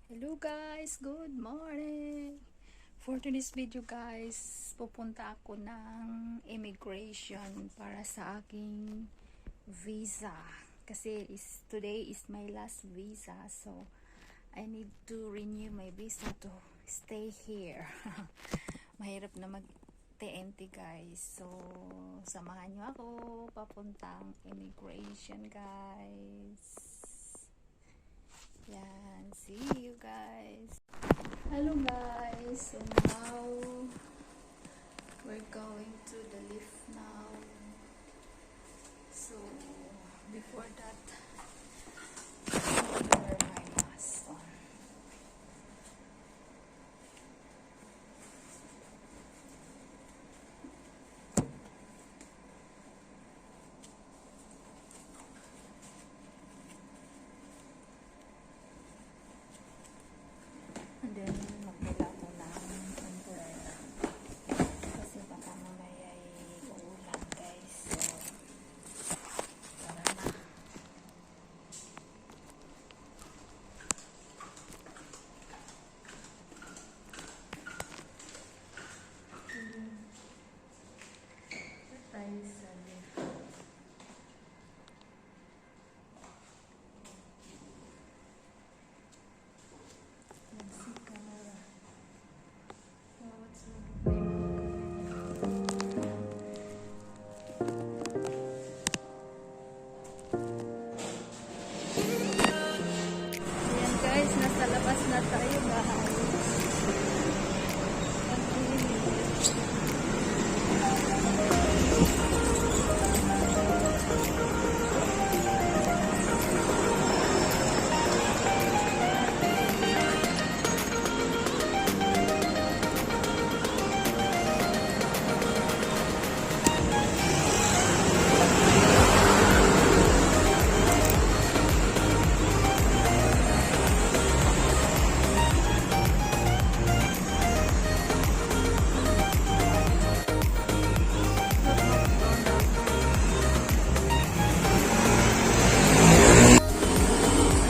Hello guys, good morning. For today's video guys, pupunta ako ng immigration para sa aking visa. Kasi today is my last visa, so I need to renew my visa to stay here. Mahirap na mag-TNT guys. So samahan nyo ako papuntang immigration guys. Yan, see you guys. Hello guys, so now we're going to the lift now. So before that, I wear my mask on. And then magdala ko ng umbrella kasi baka mamaya ay uulan guys, so tara na. Tayo sa lift. Ayan guys, nasa labas na tayo guys.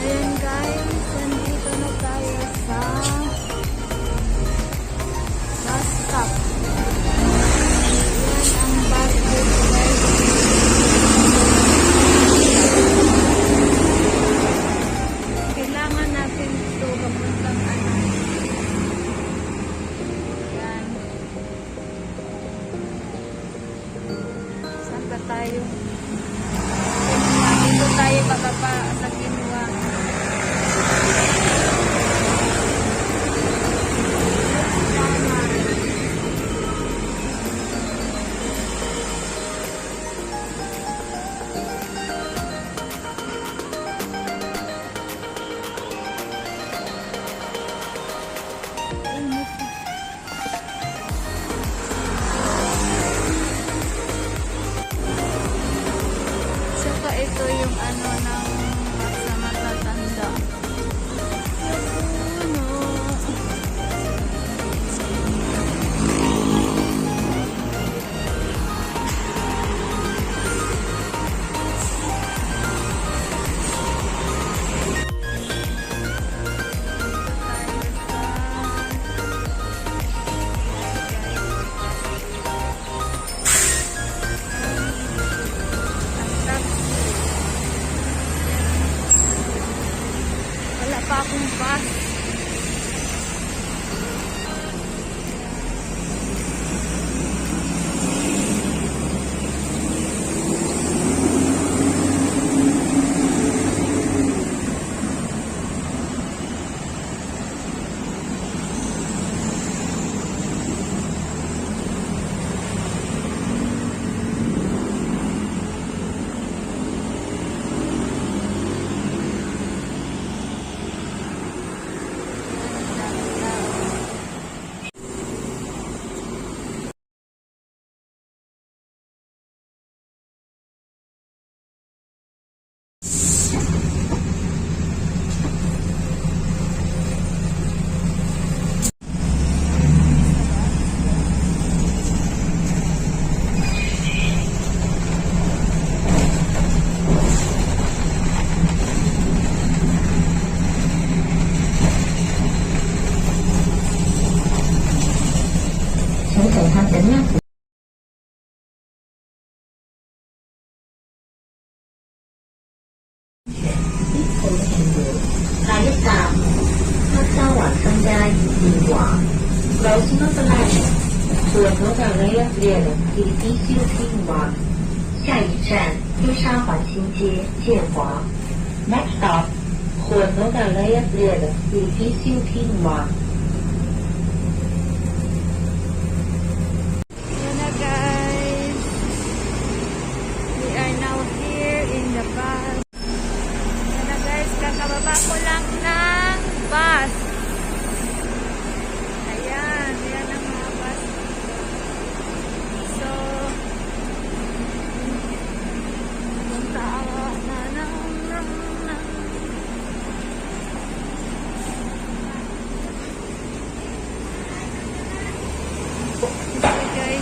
Ayan guys, nandito na tayo sa bus stop. Ayan ang bus guys. Kailangan natin ito papuntang ano. Ayan. Saan ba tayo? Dito tayo bababa sa Kinuwa. Saka ito yung ano ng sa matatanda. Puno. Wala pa akong bus. Quinoa. Próxima paragem, Rua Nova Leia Edifício Quinoa. 下一站，中山环新街建华。Next stop, Rua Nova Leia Edifício Quinoa. Yan na guys. We are now here in the bus. Yan na guys, kakababa ko lang ng bus. Ayan, yan ang mga bus. So, punta ako na ng Okay guys.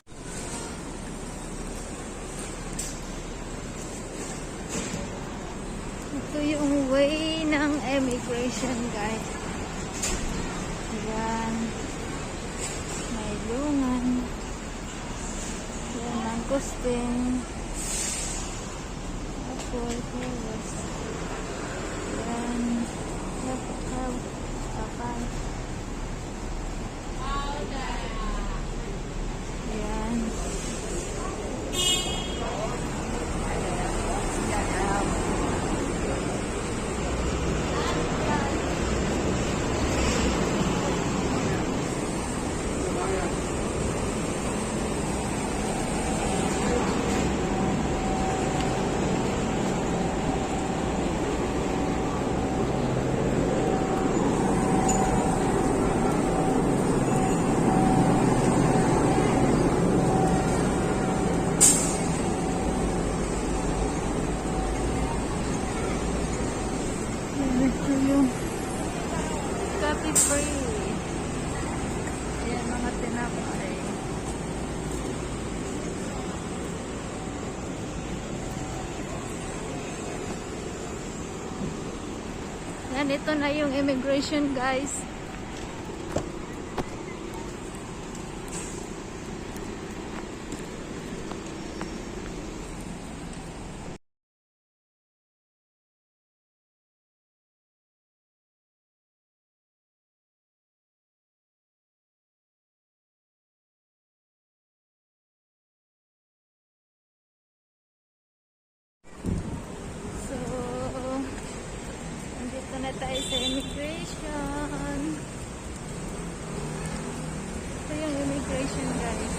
Ito yung way ng immigration guys. Yan. May lungan. Yan ang kusting. Tapos, yan. Kapal. Yan. Ito yung coffee free. Ayan mga tinapay. Yan, ito na yung immigration guys. So, nandito na tayo sa immigration. Ito yung immigration guys.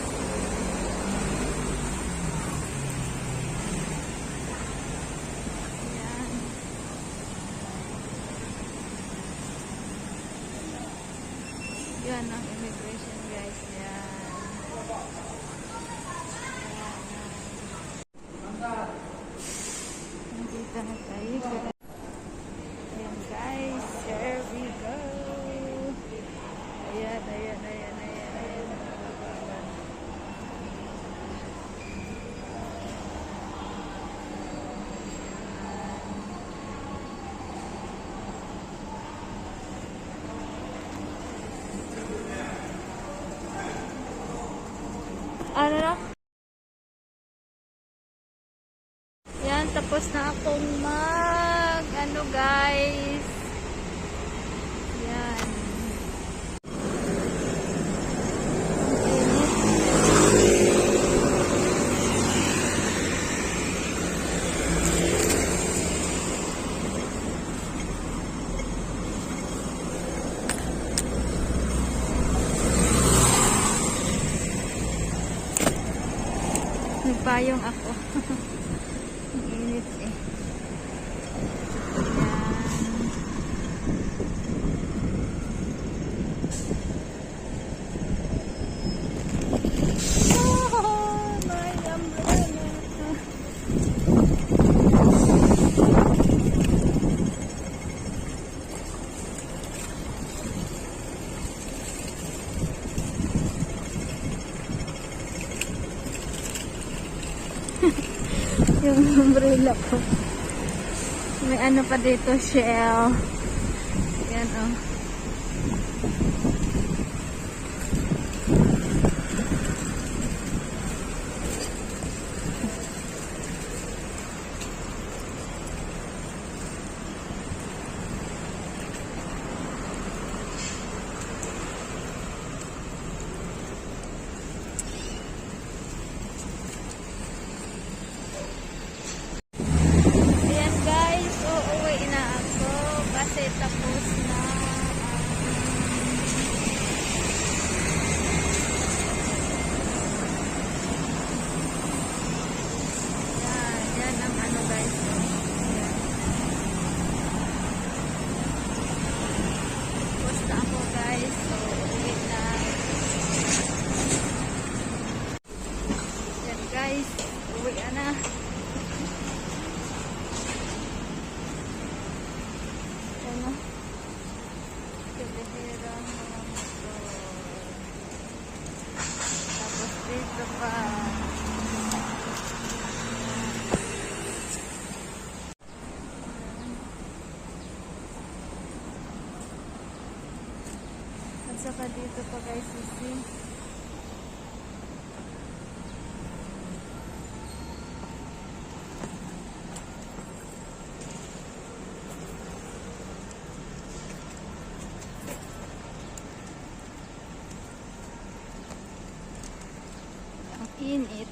Ayan. Yan ang immigration guys. Yan. Nandito na tayo. Ayan guys, here we go. Ayan, ayan, ayan, ayan, ayan. Ano na? Yan, tapos na akong ano guys. Yan. Nagpayong ako. Ang init eh. Yung umbrella ko. May ano pa dito, shell. Yan oh. kaldeherang mga motor. Tapos dito pa. At saka dito pa guys, sisi. Ang init.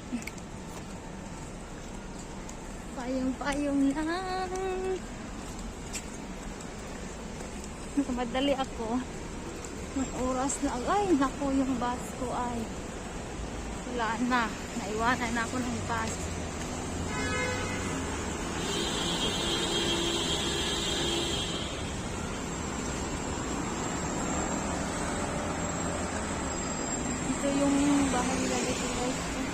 Payong-payong lang. Madali ako. May oras na. Ay, naku, yung bus ko ay wala na. Naiwanan na ako ng bus. Ito yung bahay nila dito guys.